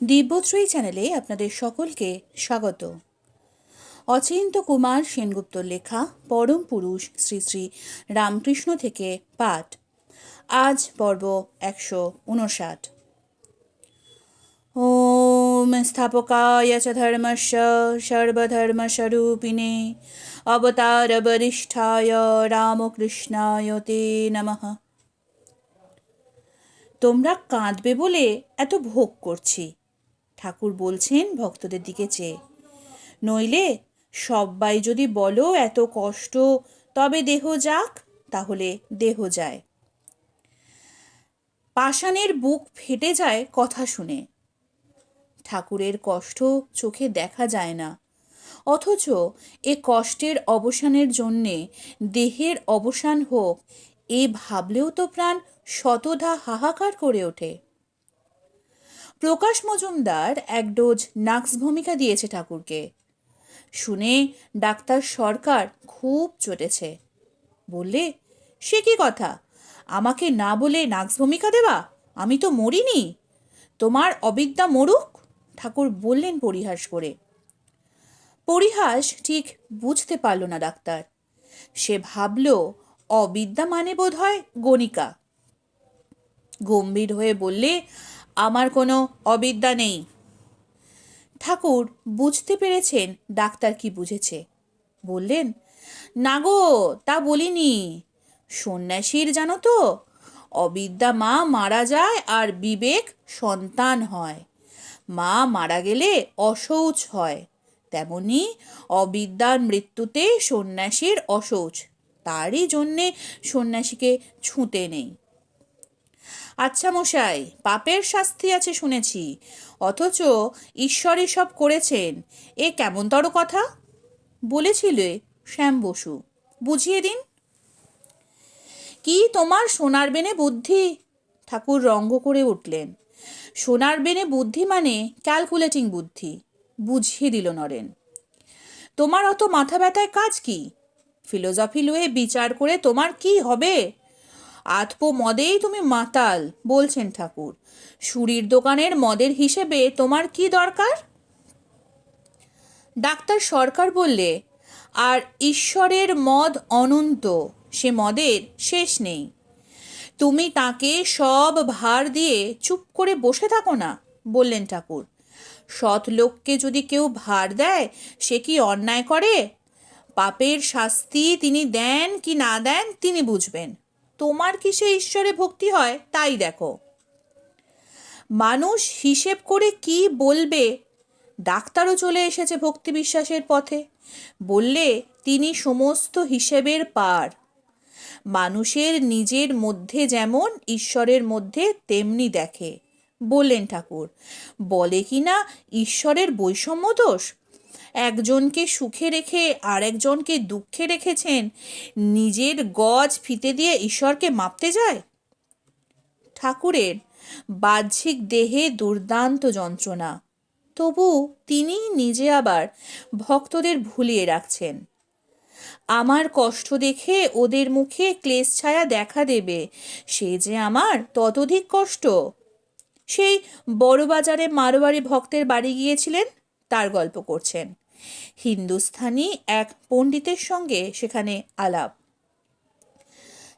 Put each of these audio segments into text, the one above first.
দিব্যশ্রী চ্যানেলে আপনাদের সকলকে স্বাগত। অচিন্ত কুমার সেনগুপ্তর লেখা পরম পুরুষ শ্রী শ্রী রামকৃষ্ণ থেকে পাঠ। আজ পর্ব 159। ওম স্থাপকায় চ ধর্মস্য সর্বধর্মস্বরূপিণে অবতার বরিষ্ঠায় রামকৃষ্ণায় তে নমঃ। তোমরা কাঁদবে বলে এত ভোগ করছি, ঠাকুর বলছেন ভক্তদের দিকে চেয়ে। নইলে সবাই যদি বলো এত কষ্ট তবে দেহ যাক, তাহলে দেহ যায়। পাষাণের বুক ফেটে যায় কথা শুনে। ঠাকুরের কষ্ট চোখে দেখা যায় না, অথচ এ কষ্টের অবসানের জন্যে দেহের অবসান হোক, এ ভাবলেও তো প্রাণ শতধা হাহাকার করে ওঠে। প্রকাশ মজুমদার এক ডোজ নাক্স ভূমিকা দিয়েছে ঠাকুরকে। শুনে ডাক্তার সরকার খুব চটেছে। বললে, সে কি কথা, আমাকে না বলে নাক্স ভূমিকা দেবা? আমি তো মরিনি, তোমার অবিদ্যা মরুক। ঠাকুর বললেন পরিহাস করে। পরিহাস ঠিক বুঝতে পারল না ডাক্তার। সে ভাবল অবিদ্যা মানে বোধ হয় গণিকা। গম্ভীর হয়ে বললে, আমার কোনো অবিদ্যা নেই। ঠাকুর বুঝতে পেরেছেন ডাক্তার কি বুঝেছে। বললেন, না গো, তা বলিনি। সন্ন্যাসীর জানো তো, অবিদ্যা মা মারা যায় আর বিবেক সন্তান হয়। মা মারা গেলে অশৌচ হয়, তেমনি অবিদ্যার মৃত্যুতে সন্ন্যাসীর অশৌচ, তারই জন্যে সন্ন্যাসীকে ছুঁতে নেই। আচ্ছা মশাই, পাপের শাস্তি আছে শুনেছি, অথচ ঈশ্বরই সব করেছেন, এ কেমনতর কথা? বলেছিলে শ্যাম বসু, বুঝিয়ে দিন। কি তোমার সোনার বেনে বুদ্ধি! ঠাকুর রঙ্গ করে উঠলেন। সোনার বেনে বুদ্ধি মানে ক্যালকুলেটিং বুদ্ধি, বুঝিয়ে দিল নরেন। তোমার অত মাথা ব্যথায় কাজ কি? ফিলোজফি লয়ে বিচার করে তোমার কি হবে? আতপো মদেই তুমি মাতাল বলছেন ঠাকুর। সুরির দোকানের মদের হিসেবে তোমার কি দরকার? ডাক্তার সরকার বললে, আর ঈশ্বরের মদ অনন্ত, সে মদের শেষ নেই। তুমি তাকে সব ভার দিয়ে চুপ করে বসে থাকো না, বললেন ঠাকুর। সৎ লোককে যদি কেউ ভার দেয়, সে কি অন্যায় করে? পাপের শাস্তি তিনি দেন কি না দেন তিনি বুঝবেন। তোমার কিসে ঈশ্বরে ভক্তি হয় তাই দেখো। মানুষ হিসেব করে কি বলবে? ডাক্তারও চলে এসেছে ভক্তি বিশ্বাসের পথে। বললে, তিনি সমস্ত হিসেবের পার। মানুষের নিজের মধ্যে যেমন ঈশ্বরের মধ্যে তেমনি দেখে, বললেন ঠাকুর। বলে কি না ঈশ্বরের বৈষম্য দোষ? একজনকে সুখে রেখে আর একজনকে দুঃখে রেখেছেন, নিজের গজ ফিতে দিয়ে ঈশ্বরকে মাপতে যায়? ঠাকুরের বাহ্যিক দেহে দুর্দান্ত যন্ত্রণা, তবু তিনি নিজে আবার ভক্তদের ভুলিয়ে রাখছেন। আমার কষ্ট দেখে ওদের মুখে ক্লেশ ছায়া দেখা দেবে, সে যে আমার ততোধিক কষ্ট। সেই বড়বাজারে মারোয়ারি ভক্তের বাড়ি গিয়েছিলেন, তার গল্প করছেন। হিন্দুস্থানি এক পণ্ডিতের সঙ্গে সেখানে আলাপ।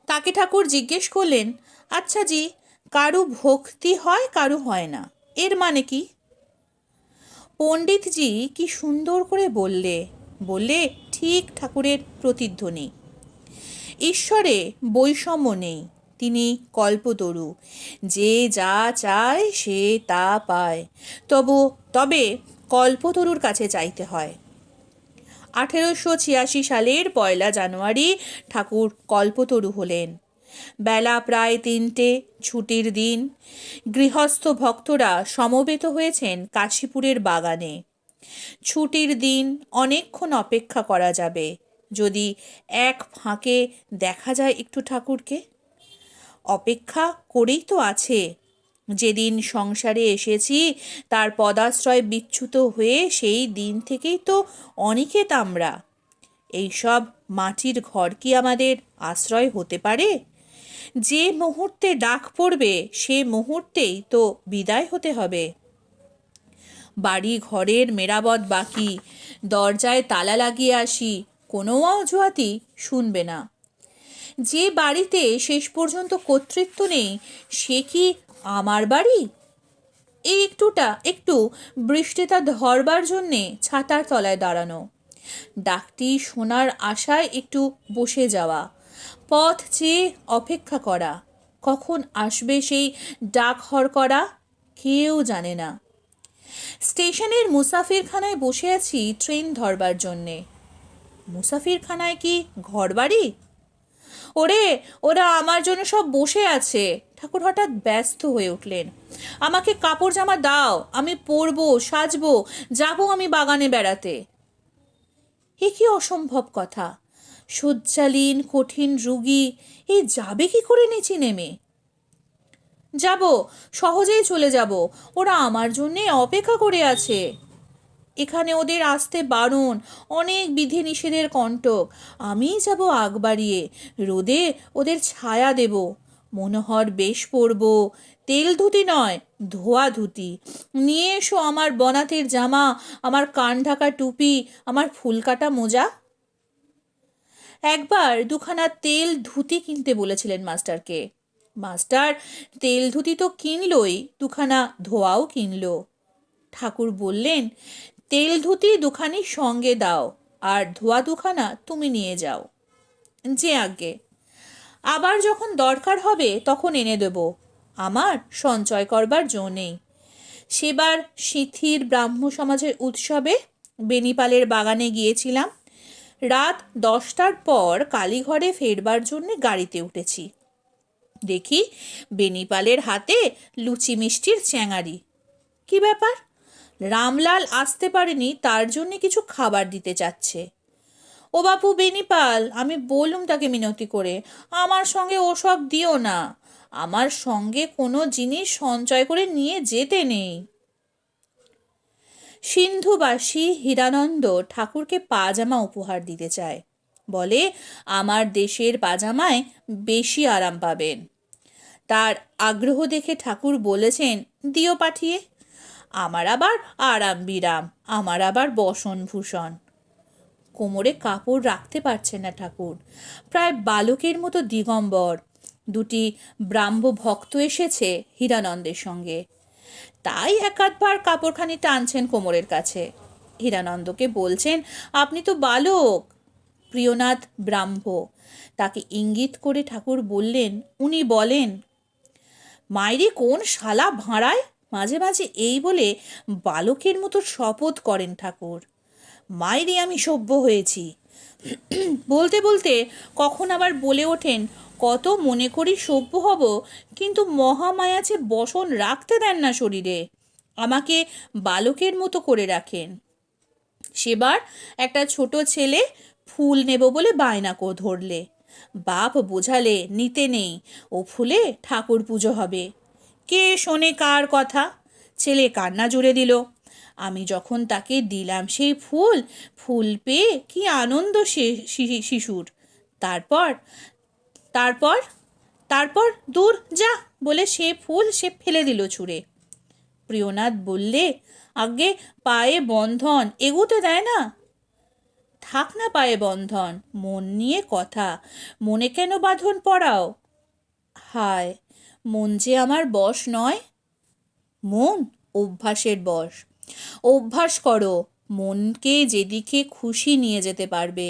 তাকে ঠাকুর জিজ্ঞেস করলেন, আচ্ছা জি, কারু ভক্তি হয় কারু হয় না, এর মানে কি? পণ্ডিতজি কি সুন্দর করে বললে ঠিক ঠাকুরের প্রতিধ্বনি। ঈশ্বরে বৈষম্য নেই, তিনি কল্পতরু, যে যা চায় সে তা পায়। তবে কল্পতরুর কাছে চাইতে হয়। 1886 সালের 1 জানুয়ারি ঠাকুর কল্পতরু হলেন। বেলা প্রায় 3টে, ছুটির দিন। গৃহস্থ ভক্তরা সমবেত হয়েছেন কাশীপুরের বাগানে। ছুটির দিন, অনেকক্ষণ অপেক্ষা করা যাবে, যদি এক ফাঁকে দেখা যায় একটু ঠাকুরকে। অপেক্ষা করেই তো আছে। যেদিন সংসারে এসেছি তার পদাশ্রয় বিচ্যুত হয়ে সেই দিন থেকেই তো অনিকেত আমরা। এইসব মাটির ঘর কি আমাদের আশ্রয় হতে পারে? যে মুহূর্তে ডাক পড়বে সে মুহূর্তেই তো বিদায় হতে হবে। বাড়ি ঘরের মেরামত বাকি, দরজায় তালা লাগিয়ে আসি, কোনো অজুহাতই শুনবে না। যে বাড়িতে শেষ পর্যন্ত কর্তৃত্ব নেই সে কি আমার বাড়ি? এই একটু বৃষ্টিটা ধরবার জন্যে ছাতার তলায় দাঁড়ানো, ডাকটি শোনার আশায় একটু বসে যাওয়া, পথ চেয়ে অপেক্ষা করা, কখন আসবে সেই ডাক হরকরা কেউ জানে না। স্টেশনের মুসাফিরখানায় বসে আছি ট্রেন ধরবার জন্যে। মুসাফিরখানায় কি ঘরবাড়ি? ওরা আমার জন্য সব বসে আছে। ঠাকুর হঠাৎ ব্যস্ত হয়ে উঠলেন। আমাকে কাপড় জামা দাও, আমি পরবো, সাজবো, যাবো আমি বাগানে বেড়াতে। এ কি অসম্ভব কথা! শয্যালীন কঠিন রুগী এই যাবে কি করে নিচে নেমে? যাব, সহজেই চলে যাব, ওরা আমার জন্যে অপেক্ষা করে আছে। এখানে ওদের আসতে বারণ, অনেক বিধি নিষেধের কণ্টক। আমিই যাব আগ বাড়িয়ে, রোদে ওদের ছায়া দেব, মনোহর বেশ পরব, তেল ধুতি নয় ধোয়া ধুতি। নিয়ে এসো আমার বনাতের জামা, আমার কান ঢাকা টুপি, আমার ফুল কাটা মোজা। একবার দুখানা তেল ধুতি কিনতে বলেছিলেন মাস্টারকে। মাস্টার তেল ধুতি তো কিনলই, দুখানা ধোয়াও কিনলো। ঠাকুর বললেন, তেল ধুতি দুখানি সঙ্গে দাও, আর ধোয়া দুখানা তুমি নিয়ে যাও। যে আজ্ঞে। আবার যখন দরকার হবে তখন এনে দেব, আমার সঞ্চয় করবার জো নেই। সেবার সিথির ব্রাহ্ম সমাজের উৎসবে বেনিপালের বাগানে গিয়েছিলাম। রাত 10টার পর কালীঘরে ফেরবার জন্য গাড়িতে উঠেছি। দেখি বেনিপালের হাতে লুচি মিষ্টির চ্যাঙারি। কি ব্যাপার? রামলাল আসতে পারেনি, তার জন্য কিছু খাবার দিতে চাচ্ছে। ও বাপু বেনিপাল, আমি বললুম তাকে মিনতি করে, আমার সঙ্গে ওসব দিও না, আমার সঙ্গে কোনো জিনিস সঞ্চয় করে নিয়ে যেতে নেই। সিন্ধুবাসী হীরানন্দ ঠাকুরকে পাজামা উপহার দিতে চায়, বলে আমার দেশের পাজামায় বেশি আরাম পাবেন। তার আগ্রহ দেখে ঠাকুর বলেছেন, দিও পাঠিয়ে। আমার আবার আরাম বিরাম, আমার আবার বসন ভূষণ। কোমরে কাপড় রাখতে পারছেন না ঠাকুর, প্রায় বালকের মতো দিগম্বর। দুটি ব্রাহ্ম ভক্ত এসেছে হীরানন্দের সঙ্গে, তাই একাধবার কাপড়খানি টানছেন কোমরের কাছে। হীরানন্দকে বলছেন, আপনি তো বালক। প্রিয়নাথ ব্রাহ্ম, তাকে ইঙ্গিত করে ঠাকুর বললেন, উনি বলেন। মাইরি কোন শালা ভাঁড়ায়, মাঝে মাঝে এই বলে বালকের মতো শপথ করেন ঠাকুর। মাইরি আমি সভ্য হয়েছি। বলতে বলতে কখন আবার বলে ওঠেন, কত মনে করি সভ্য হব, কিন্তু মহামায়াছে বসন রাখতে দেন না শরীরে, আমাকে বালকের মতো করে রাখেন। সেবার একটা ছোট ছেলে ফুল নেব বলে বায়না ধরলে, বাপ বোঝালে নিতে নেই, ও ফুলে ঠাকুর পুজো হবে। কে শোনে কার কথা? ছেলে কান্না জুড়ে দিল। আমি যখন তাকে দিলাম সেই ফুল, ফুল পেয়ে কি আনন্দ সে শিশুর। তারপর তারপর তারপর দূর যা বলে সে ফুল সে ফেলে দিল ছুঁড়ে। প্রিয়নাথ বললে, আগে পায়ে বন্ধন, এগোতে দেয় না। থাক না পায়ে বন্ধন, মন নিয়ে কথা, মনে কেন বাঁধন পড়াও? হায়, মন যে আমার বশ নয়। মন অভ্যাসের বশ। অভ্যাস করো, মনকে যেদিকে খুশি নিয়ে যেতে পারবে।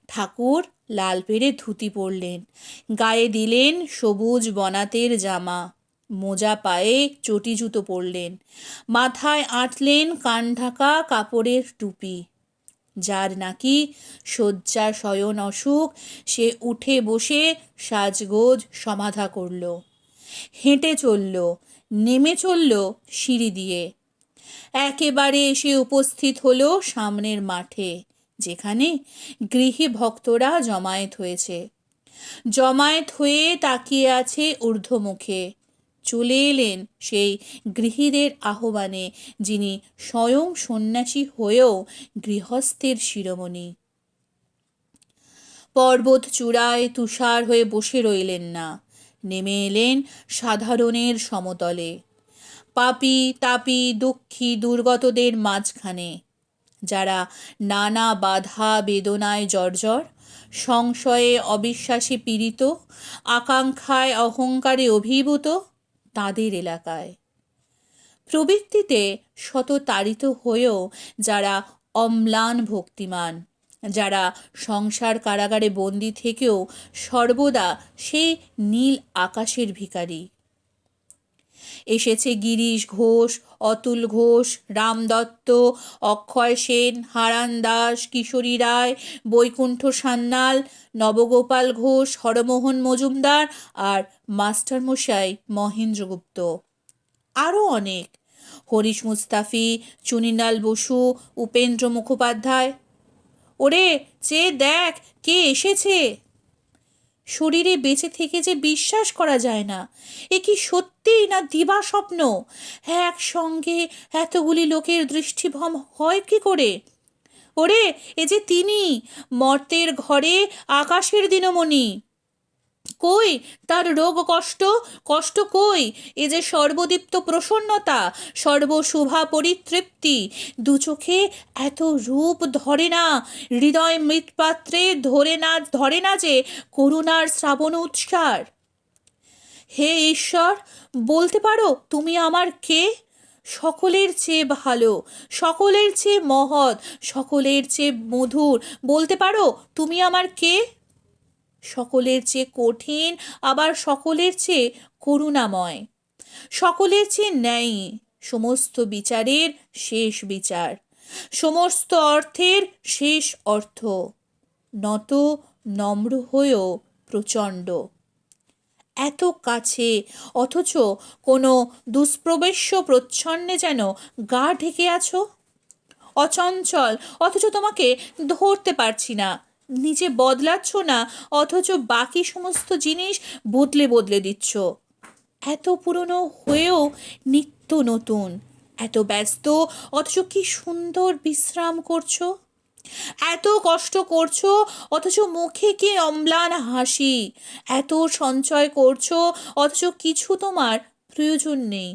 ঠাকুর লাল পেড়ে ধুতি পরলেন, গায়ে দিলেন সবুজ বনাতের জামা, মোজা পায়ে চটি জুতো পরলেন, মাথায় আঁটলেন কান ঢাকা কাপড়ের টুপি। যার নাকি শয্যা শয়ন অসুখ, সে উঠে বসে সাজগোজ সমাধা করল, হেঁটে চলল, নেমে চলল সিঁড়ি দিয়ে, একেবারে এসে উপস্থিত হলো সামনের মাঠে, যেখানে গৃহী ভক্তরা জমায়েত হয়েছে। জমায়েত হয়ে তাকিয়ে আছে ঊর্ধ্বমুখে। চলে এলেন সেই গৃহীদের আহ্বানে, যিনি স্বয়ং সন্ন্যাসী হয়েও গৃহস্থের শিরোমণি। পর্বত চূড়ায় তুষার হয়ে বসে রইলেন না, নেমে এলেন সাধারণের সমতলে। পাপী তাপী দুঃখী দুর্গতদের মাঝখানে, যারা নানা বাধা বেদনায় জর্জর, সংশয়ে অবিশ্বাসে পীড়িত, আকাঙ্ক্ষায় অহংকারে অভিভূত, তাদের এলাকায়। প্রবৃত্তিতে শত তাড়িত হয়েও যারা অম্লান ভক্তিমান, যারা সংসার কারাগারে বন্দী থেকেও সর্বদা সেই নীল আকাশের ভিখারি। এসেছে গিরিশ ঘোষ, অতুল ঘোষ, রাম দত্ত, অক্ষয় সেন, হারান দাস, কিশোরী রায়, বৈকুণ্ঠ সান্যাল, নবগোপাল ঘোষ, হরমোহন মজুমদার আর মাস্টারমশাই মহেন্দ্রগুপ্ত। আরও অনেক, হরিশ মুস্তাফি, চুনিলাল বসু, উপেন্দ্র মুখোপাধ্যায়। ওরে চেয়ে দেখ কে এসেছে। শরীরে বেঁচে থেকে যে বিশ্বাস করা যায় না, এ কি সত্যি না দিবা স্বপ্ন? একসঙ্গে এতগুলি লোকের দৃষ্টিভ্রম হয় কি করে? ওরে এ যে তিনি, মর্তের ঘরে আকাশের দিনমণি। কই তার রোগ কষ্ট, কষ্ট কই? এ যে সর্বদীপ্ত প্রসন্নতা, সর্বশোভা পরিতৃপ্তি। দু চোখে এত রূপ ধরে না, হৃদয় মৃৎপাত্রে ধরে না যে করুণার শ্রাবণ উৎসার। হে ঈশ্বর, বলতে পারো তুমি আমার কে? সকলের চেয়ে ভালো, সকলের চেয়ে মহৎ, সকলের চেয়ে মধুর। বলতে পারো তুমি আমার কে? সকলের চেয়ে কঠিন, আবার সকলের চেয়ে করুণাময়, সকলের চেয়ে ন্যায়ী, সমস্ত বিচারের শেষ বিচার, সমস্ত অর্থের শেষ অর্থ, নত নম্র হয়েও প্রচণ্ড। এত কাছে, অথচ কোনো দুষ্প্রবেশ্য প্রচ্ছন্নে যেন গা ঢেকে আছো। অচঞ্চল, অথচ তোমাকে ধরতে পারছি না। নিজে বদলাচ্ছ না, অথচ বাকি সমস্ত জিনিস বদলে বদলে দিচ্ছ। এত পুরনো হয়েও নিত্য নতুন, এত ব্যস্ত অথচ কি সুন্দর বিশ্রাম করছো। এত কষ্ট করছো অথচ মুখে কি অম্লান হাসি। এত সঞ্চয় করছো অথচ কিছু তোমার প্রয়োজন নেই।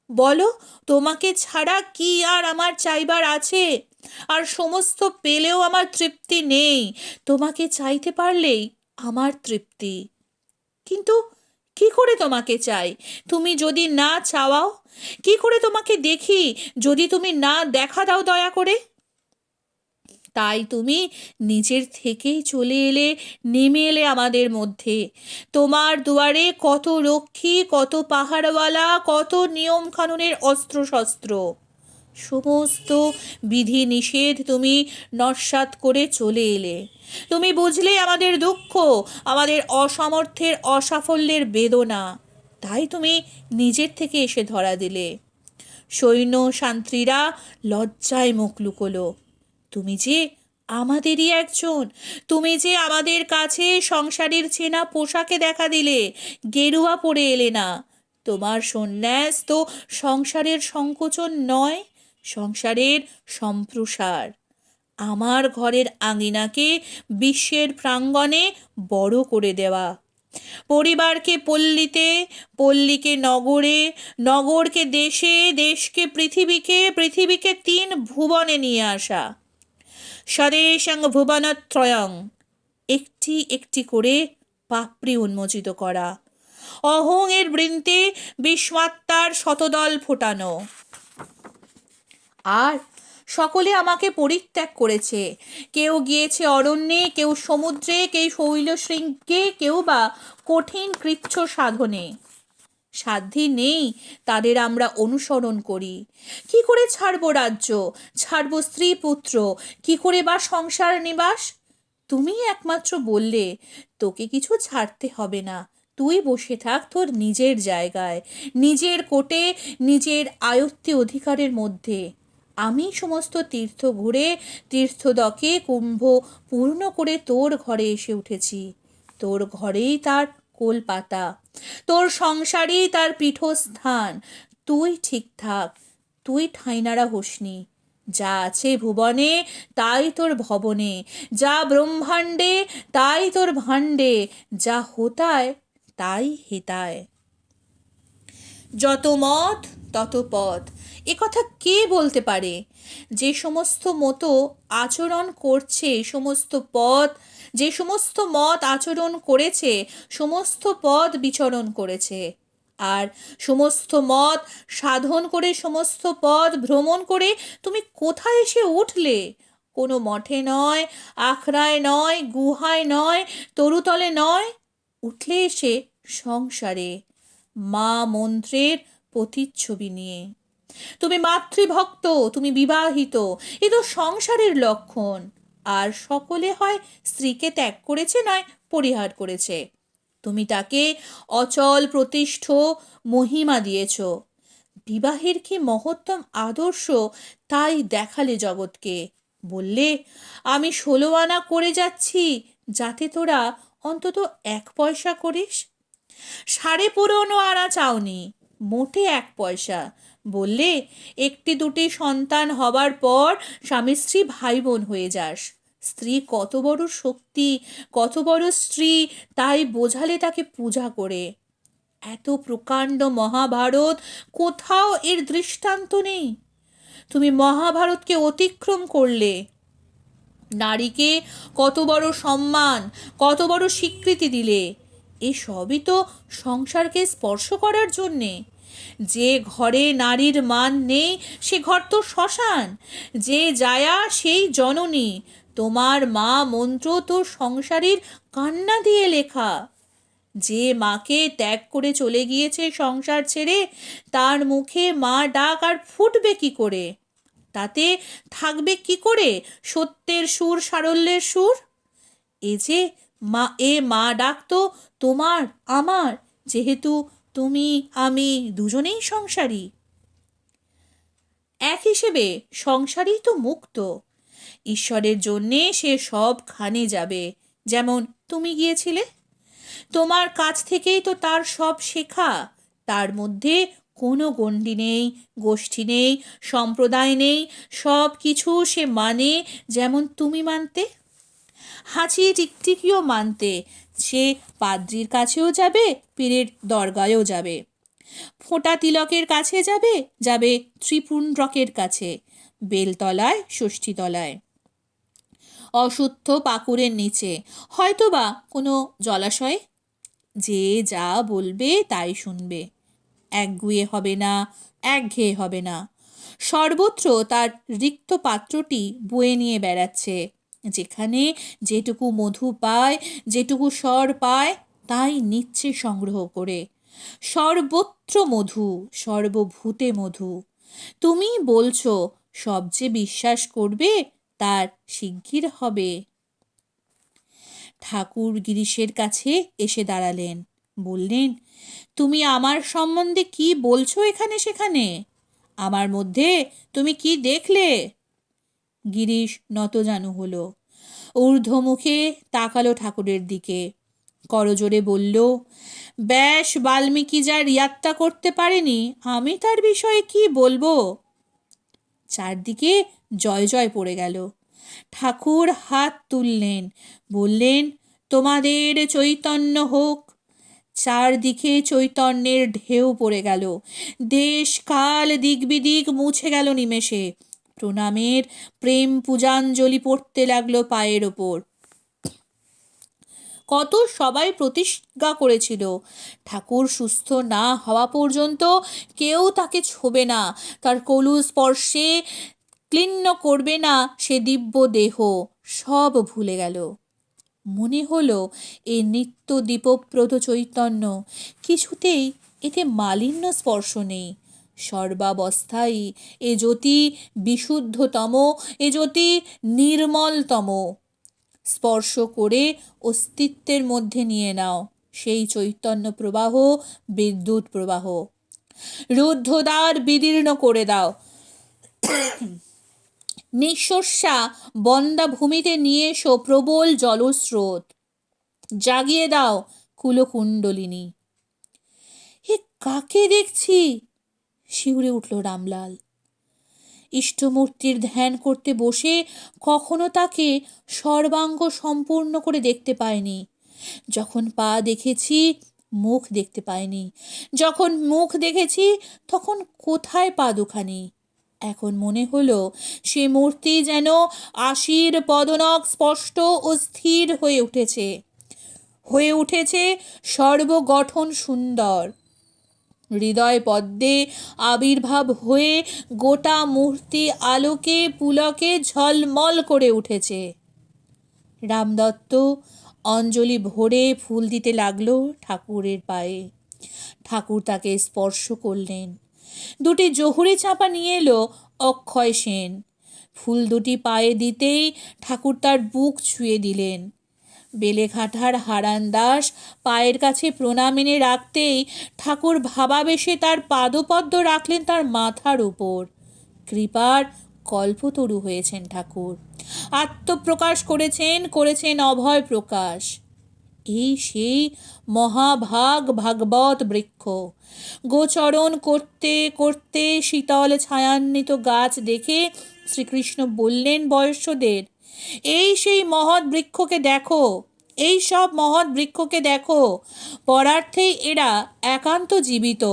বলো, তোমাকে ছাড়া কি আর আমার চাইবার আছে? আর সমস্ত পেলেও আমার তৃপ্তি নেই। তোমাকে চাইতে পারলেই আমার তৃপ্তি। কিন্তু কি করে তোমাকে চাই, তুমি যদি না চাওয়াও? কি করে তোমাকে দেখি, যদি তুমি না দেখা দাও দয়া করে? তাই তুমি নিজের থেকেই চলে এলে, নেমে এলে আমাদের মধ্যে। তোমার দুয়ারে কত রক্ষী, কত পাহাড়ওয়ালা, কত নিয়ম কানুনের অস্ত্রশস্ত্র। সমস্ত বিধি নিষেধ তুমি নস্যাৎ করে চলে এলে। তুমি বুঝলে আমাদের দুঃখ, আমাদের অসামর্থ্যের অসাফল্যের বেদনা। তাই তুমি নিজের থেকে এসে ধরা দিলে। সৈন্য শান্ত্রীরা লজ্জায় মুখ লুকোলো। তুমি যে আমাদেরই একজন, তুমি যে আমাদের কাছে সংসারের চেনা পোশাকে দেখা দিলে, গেরুয়া পরে এলে না। তোমার সন্ন্যাস তো সংসারের সংকোচন নয়, সংসারের সম্প্রসার। আমার ঘরের আঙিনাকে বিশ্বের প্রাঙ্গণে বড় করে দেওয়া, পরিবারকে পল্লীতে, পল্লীকে নগরে, নগরকে দেশে, দেশকে পৃথিবীকে, পৃথিবীকে 3 ভুবনে নিয়ে আসা। স্বদেশং ভুবনত্রয়ং, একটি একটি করে পাপড়ি উন্মোচিত করা। অহং এর বৃন্তে বিস্মাত্তার শতদল ফোটানো। আর সকলে আমাকে পরিত্যাগ করেছে। কেউ গিয়েছে অরণ্যে, কেউ সমুদ্রে, কেউ শৈলশৃঙ্গে, কেউ বা কঠিন কৃচ্ছ সাধনে। সাধ্যি নেই তাদের আমরা অনুসরণ করি। কি করে ছাড়বো রাজ্য, ছাড়বো স্ত্রী পুত্র, কি করে বা সংসার নিবাস? তুমি একমাত্র বললে তোকে কিছু ছাড়তে হবে না, তুই বসে থাক তোর নিজের জায়গায়, নিজের কোটে, নিজের আয়ত্তে অধিকারের মধ্যে। আমি সমস্ত তীর্থ ঘুরে তীর্থদকে কুম্ভ পূর্ণ করে তোর ঘরে এসে উঠেছি। তোর ঘরেই তার কোল পাতা, তোর সংসারেই তার পীঠস্থান। তুই ঠিক থাক, তুই ঠাঁইনাড়া হোসনি। যা আছে ভুবনে তাই তোর ভবনে, যা ব্রহ্মাণ্ডে তাই তোর ভাণ্ডে, যা হোতায় তাই হেতায়। যত মত তত পথ, এ কথা কে বলতে পারে? যে সমস্ত মতো আচরণ করছে সমস্ত পথ, যে সমস্ত মত আচরণ করেছে সমস্ত পথ বিচরণ করেছে, আর সমস্ত মত সাধন করে সমস্ত পথ ভ্রমণ করে তুমি কোথায় এসে উঠলে? কোনো মঠে নয়, আখড়ায় নয়, গুহায় নয়, তরুতলে নয়, উঠলে এসে সংসারে, মা মন্ত্রের প্রতিচ্ছবি নিয়ে। তুমি মাতৃভক্ত, তুমি বিবাহিত, এ তো সংসারের লক্ষণ। আর সকলে হয় স্ত্রীকে ত্যাগ করেছে, নয় পরিহার করেছে। তুমি তাকে অচল প্রতিষ্ঠ মহিমা দিয়েছ। বিবাহের কি মহত্তম আদর্শ, তাই দেখালে জগৎকে। বললে, আমি 16 আনা করে যাচ্ছি, যাতে তোরা অন্তত 1 পয়সা করিস। 15.5 আনা চাওনি, মোটে 1 পয়সা। বললে, একটি দুটি সন্তান হবার পর স্বামী স্ত্রী ভাই বোন হয়ে যাস। স্ত্রী কত বড় শক্তি, কত বড় স্ত্রী, তাই বোঝালে তাকে পূজা করে। এত প্রকাণ্ড মহাভারত, কোথাও এর দৃষ্টান্ত নেই। তুমি মহাভারতকে অতিক্রম করলে। নারীকে কত বড় সম্মান, কত বড় স্বীকৃতি দিলে। এ সবই তো সংসারকে স্পর্শ করার জন্যে। যে ঘরে নারীর মান নেই, সে ঘর তো শ্মশান। যে জায়া সেই জননী, তোমার মা মন্ত্র তো সংসারীর কান্না দিয়ে লেখা। যে মাকে ত্যাগ করে চলে গিয়েছে সংসার ছেড়ে, তার মুখে মা ডাক আর ফুটবে কি করে? তাতে থাকবে কি করে সত্যের সুর, সারল্যের সুর? মা ডাক তো তোমার আমার, যেহেতু তুমি আমি দুজনেই সংসারী। এক হিসেবে সংসারই তো মুক্ত। ঈশ্বরের জন্যে সে সবখানে যাবে, যেমন তুমি গিয়েছিলে। তোমার কাছ থেকেই তো তার সব শেখা। তার মধ্যে কোনো গণ্ডি নেই, গোষ্ঠী নেই, সম্প্রদায় নেই, সব কিছু সে মানে যেমন তুমি মানতে। হাঁচি টিকটিকিও মানতে। সে পাদ্রির কাছেও যাবে, পীরের দরগায়ও যাবে, ফোঁটা তিলকের কাছে যাবে, যাবে ত্রিপুণ্ড্রকের কাছে, বেলতলায়, ষষ্ঠীতলায়, অশুদ্ধ পাকুড়ের নিচে, হয়তোবা কোনো জলাশয়ে। যে যা বলবে তাই শুনবে। একগুঁয়ে হবে না, একঘেয়ে হবে না। সর্বত্র তার রিক্ত পাত্রটি বয়ে নিয়ে বেড়াচ্ছে। যেখানে যেটুকু মধু পায়, যেটুকু স্বর পায়, তাই নিচ্ছে সংগ্রহ করে। সর্বত্র মধু, সর্বভূতে মধু। তুমি বলছো, সব যে বিশ্বাস করবে, তার শিগগির হবে। ঠাকুর গিরিশের কাছে এসে দাঁড়ালেন, বললেন, তুমি আমার সম্বন্ধে কি বলছো এখানে সেখানে? আমার মধ্যে তুমি কি দেখলে? গিরিশ নতজানু হলো, ঊর্ধ্বমুখে তাকালো ঠাকুরের দিকে, করজোরে বলল, ব্যাস বাল্মীকি যার ইয়াত্রা করতে পারেনি, আমি তার বিষয়ে কি বলবো? চারদিকে জয় জয় পড়ে গেল। ঠাকুর হাত তুললেন, বললেন, তোমাদের চৈতন্য হোক। চারদিকে চৈতন্যের ঢেউ পড়ে গেল। দেশ কাল দিক বিদিক মুছে গেল নিমেষে। প্রণামের প্রেম পূজাঞ্জলি পড়তে লাগলো পায়ের ওপর। কত সবাই প্রতিজ্ঞা করেছিল, ঠাকুর সুস্থ না হওয়া পর্যন্ত কেউ তাকে ছোবে না, তার কলু স্পর্শে ক্লিন্ন করবে না সে দিব্য দেহ। সব ভুলে গেল। মনে হলো এ নিত্য দীপপ্রদ চৈতন্য, কিছুতেই এতে মালিন্য স্পর্শ নেই। সর্বাবস্থায় এ জ্যোতি বিশুদ্ধতম, এ জ্যোতি নির্মলতম। স্পর্শ করে অস্তিত্বের মধ্যে নিয়ে নাও সেই চৈতন্য প্রবাহ, বিদ্যুৎ প্রবাহ। রুদ্ধদ্বার বিদীর্ণ করে দাও। নিঃশ্বাসা বন্দা ভূমিতে নিয়ে এসো প্রবল জলস্রোত। জাগিয়ে দাও কুলকুণ্ডলিনী। এ কাকে দেখছি? শিউরে উঠল রামলাল। ইষ্টমূর্তির ধ্যান করতে বসে কখনো তাকে সর্বাঙ্গ সম্পূর্ণ করে দেখতে পায়নি। যখন পা দেখেছি, মুখ দেখতে পাইনি, যখন মুখ দেখেছি তখন কোথায় পা দুখানি। এখন মনে হলো সে মূর্তি যেন আশির পদনখ স্পষ্ট ও স্থির হয়ে উঠেছে সর্বগঠন সুন্দর, হৃদয় পদ্মে আবির্ভাব হয়ে গোটা মূর্তি আলোকে পুলকে ঝলমল করে উঠেছে। রামদত্ত অঞ্জলি ভরে ফুল দিতে লাগলো ঠাকুরের পায়ে। ঠাকুর তাকে স্পর্শ করলেন। দুটি জহুরি চাঁপা নিয়ে এলো অক্ষয় সেন। ফুল দুটি পায়ে দিতেই ঠাকুর তার বুক ছুঁয়ে দিলেন। বেলেঘাটার হারান দাস পায়ের কাছে প্রণাম এনে রাখতেই ঠাকুর ভাবাবেশে তার পাদপদ্ম রাখলেন তার মাথার উপর। কৃপার কল্পতরু হয়েছেন ঠাকুর, আত্মপ্রকাশ করেছেন অভয় প্রকাশ। এই সেই মহাভাগ ভাগবত বৃক্ষ। গোচরণ করতে করতে শীতল ছায়ান্বিত গাছ দেখে শ্রীকৃষ্ণ বললেন বয়স্যদের, এই সেই মহৎ বৃক্ষকে দেখো, এই সব মহৎ বৃক্ষকে দেখো, পরার্থেই এরা একান্ত জীবিত,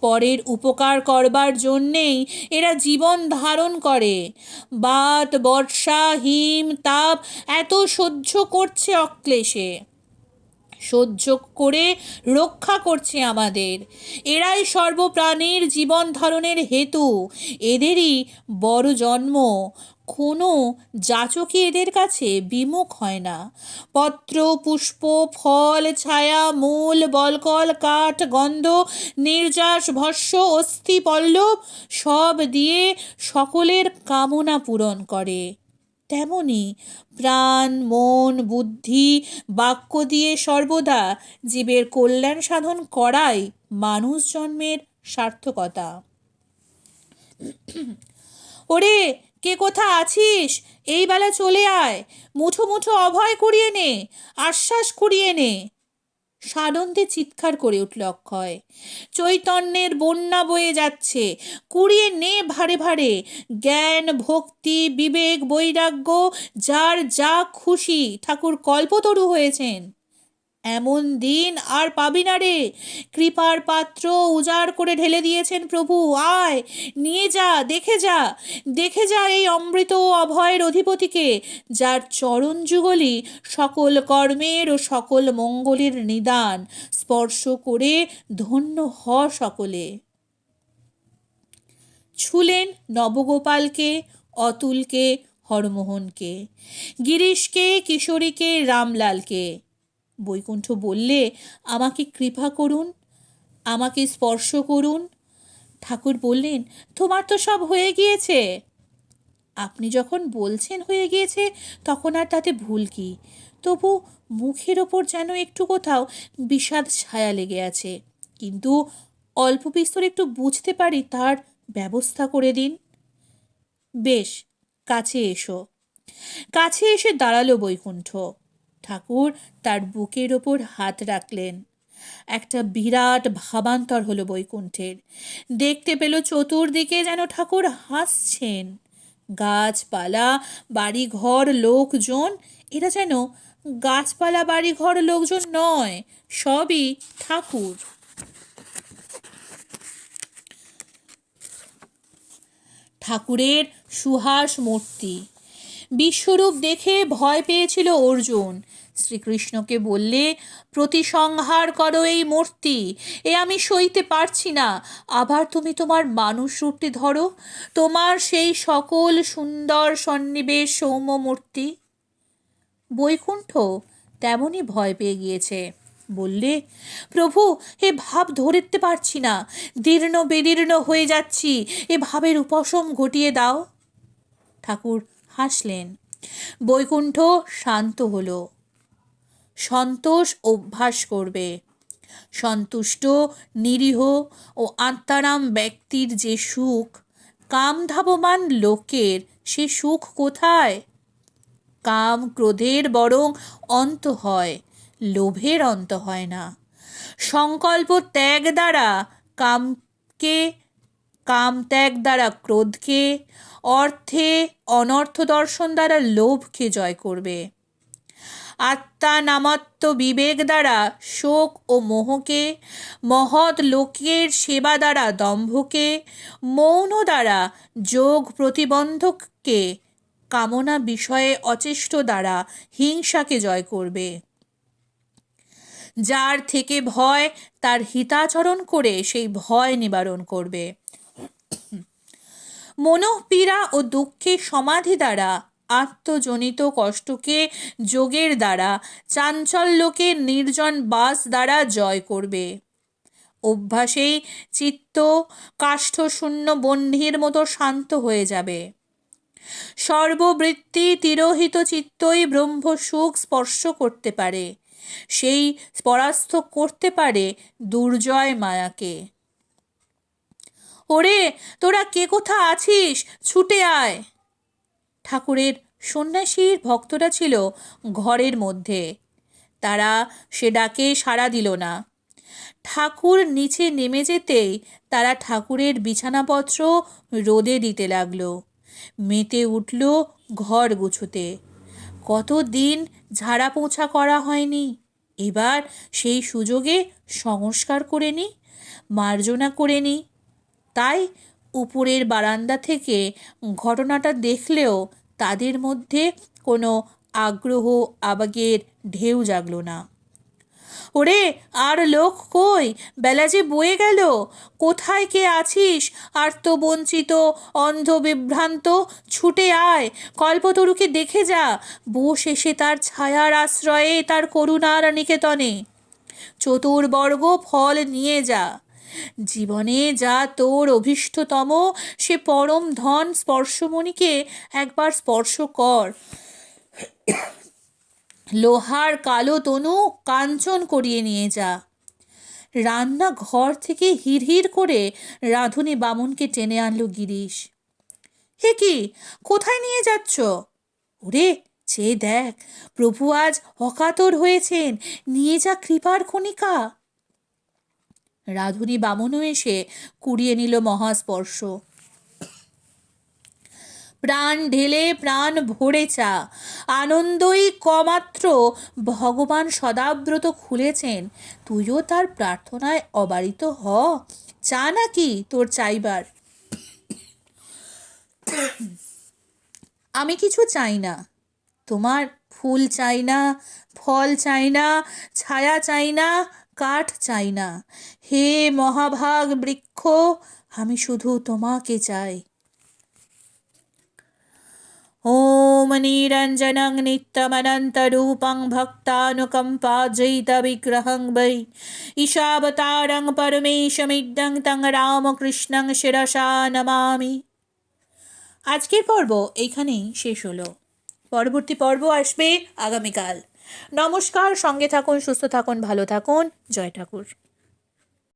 পরের উপকার করবার জন্যেই এরা জীবন ধারণ করে। বাত বর্ষা হিম তাপ এত সহ্য করছে অক্লেশে, সহ্য করে রক্ষা করছে আমাদের। এরাই সর্বপ্রাণীর জীবন ধারণের হেতু, এদেরই বড় জন্ম। কোনো যাচকই এদের কাছে বিমুখ হয় না। পত্র পুষ্প ফল ছায়া মূল বলকল কাঠ গন্ধ নির্যাস ভস্য অস্থি পল্লব সব দিয়ে সকলের কামনা পূরণ করে। তেমনি প্রাণ মন বুদ্ধি বাক্য দিয়ে সর্বদা জীবের কল্যাণ সাধন করাই মানুষ জন্মের সার্থকতা। ওরে, কে কোথা আছিস? এই বেলা চলে আয়, মুঠো মুঠো অভয় কুড়িয়ে নে, আশ্বাস কুড়িয়ে নে। সানন্দে চিৎকার করে উঠল অক্ষয়। চৈতন্যের বন্যা বয়ে যাচ্ছে, কুড়িয়ে নে ভারে ভারে। জ্ঞান ভক্তি বিবেক বৈরাগ্য যার যা খুশি ঠাকুর কল্পতরু হয়েছেন। এমন দিন আর পাবি না রে। কৃপার পাত্র উজাড় করে ঢেলে দিয়েছেন প্রভু। আয়, নিয়ে যা, দেখে যা এই অমৃত অভয়ের অধিপতিকে, যার চরণ যুগলি সকল কর্মের ও সকল মঙ্গলের নিদান। স্পর্শ করে ধন্য হ সকলে। ছুলেন নবগোপালকে, অতুলকে, হরমোহনকে, গিরিশকে, কিশোরীকে, রামলালকে। বৈকুণ্ঠ বললে, আমাকে কৃপা করুন, আমাকে স্পর্শ করুন। ঠাকুর বললেন, তোমার তো সব হয়ে গিয়েছে। আপনি যখন বলছেন হয়ে গিয়েছে তখন আর তাতে ভুল কি? তবু মুখের ওপর যেন একটু কোথাও বিষাদ ছায়া লেগে আছে। কিন্তু অল্প বিস্তর একটু বুঝতে পারি, তার ব্যবস্থা করে দিন। বেশ, কাছে এসো। কাছে এসে দাঁড়ালো বৈকুণ্ঠ। ঠাকুর তার বুকের ওপর হাত রাখলেন। একটা বিরাট ভাবান্তর হলো বৈকুণ্ঠের। দেখতে পেল চতুর্দিকে যেন ঠাকুর হাসছেন। গাছপালা বাড়িঘর লোকজন, এরা যেন গাছপালা বাড়িঘর লোকজন নয়, সবই ঠাকুর। ঠাকুরের সুহাস মূর্তি। বিশ্বরূপ দেখে ভয় পেয়েছিল অর্জুন। শ্রীকৃষ্ণকে বললে, প্রতিসংহার করো এই মূর্তি, এ আমি সইতে পারছি না। আবার তুমি তোমার মানুষ রূপটি ধরো, তোমার সেই সকল সুন্দর সন্নিবেশ সৌম্য মূর্তি। বৈকুণ্ঠ তেমনই ভয় পেয়ে গিয়েছে। বললে, প্রভু, এ ভাব ধরতে পারছি না, দীর্ণ বিদীর্ণ হয়ে যাচ্ছি, এ ভাবের উপশম ঘটিয়ে দাও। ঠাকুর হাসলেন। বৈকুণ্ঠ শান্ত হলো। সন্তোষ অভ্যাস করবে। সন্তুষ্ট নিরীহ ও আত্মারাম ব্যক্তির যে সুখ, কামধাবমান লোকের সে সুখ কোথায়? কাম ক্রোধের বরং অন্ত হয়, লোভের অন্ত হয় না। সংকল্প ত্যাগ দ্বারা কাম ত্যাগ দ্বারা ক্রোধকে, অর্থে অনর্থ দর্শন দ্বারা লোভকে জয় করবে। আত্মা নামাত্ম বিবেক দ্বারা শোক ও মোহকে, মহৎ লোকের সেবা দ্বারা দম্ভকে, মৌন দ্বারা যোগ প্রতিবন্ধককে, কামনা বিষয়ে অচেষ্ট দ্বারা হিংসাকে জয় করবে। যার থেকে ভয়, তার হিতাচরণ করে সেই ভয় নিবারণ করবে। মনোপীড়া ও দুঃখের সমাধি দ্বারা আত্মজনিত কষ্টকে যোগের দ্বারা, চাঞ্চল্যকে নির্জন বাস দ্বারা জয় করবে। অভ্যাসেই চিত্ত কাষ্ঠশূন্য বহ্নির মতো শান্ত হয়ে যাবে। সর্ববৃত্তি তিরোহিত চিত্তই ব্রহ্ম সুখ স্পর্শ করতে পারে, সেই পরাস্ত করতে পারে দুর্জয় মায়াকে। ওরে, তোরা কে কোথা আছিস, ছুটে আয়। ঠাকুরের সন্ন্যাসীর ভক্তরা ছিল ঘরের মধ্যে, তারা সে ডাকে সাড়া দিল না। ঠাকুর নিচে নেমে যেতেই তারা ঠাকুরের বিছানাপত্র রোদে দিতে লাগলো। মেতে উঠল ঘর গুছোতে। কতদিন ঝাড়া পোছা করা হয়নি, এবার সেই সুযোগে সংস্কার করে নি, মার্জনা করে নি। তাই উপরের বারান্দা থেকে ঘটনাটা দেখলেও তাদের মধ্যে কোনো আগ্রহ আবেগের ঢেউ জাগলো না। ওরে, আর লোক কই, বেলা যে বয়ে গেল, কোথায় কে আছিস আর্তবঞ্চিত অন্ধ বিভ্রান্ত, ছুটে আয়, কল্পতরুকে দেখে যা, বোস এসে তার ছায়ার আশ্রয়ে, তার করুণার নিকেতনে। চতুর্বর্গ ফল নিয়ে যা, জীবনে যা তোর অভীষ্টতম সে পরম ধন স্পর্শমণিকে একবার স্পর্শ কর। লোহার কালো তনু কাঞ্চন করিয়ে নিয়ে যা। রান্না ঘর থেকে হিড়হিড় করে রাঁধুনি বামুনকে টেনে আনলো গিরিশ। হে কি, কোথায় নিয়ে যাচ্ছ? ওরে, চেয়ে দেখ, প্রভু আজ অকাতর হয়েছেন, নিয়ে যা কৃপার কণিকা। রাঁধুনি বামনও এসে কুড়িয়ে নিল মহাস্পর্শ। প্রাণ ঢেলে প্রাণ ভরে চা, আনন্দই কমাত্র ভগবান সদাব্রত খুলেছেন, তুইও তার প্রার্থনায় অবারিত হ। চা নাকি তোর চাইবার? আমি কিছু চাই না, তোমার ফুল চাই না, ফল চাই না, ছায়া চাই না, কাঠ চাই না। হে মহাভাগ বৃক্ষ, আমি শুধু তোমাকে চাই। ওম নিরঞ্জনং নিত্যমনন্তরূপং ভক্তানুকম্পাজয়িতবিগ্রহং বৈ ঈশাবতারং পরমেশমিড্ডং তং রামকৃষ্ণং শিরসা নমামি। আজকের পর্ব এইখানেই শেষ হলো। পরবর্তী পর্ব আসবে আগামীকাল। নমস্কার, সঙ্গে থাকুন, সুস্থ থাকুন, ভালো থাকুন। জয় ঠাকুর।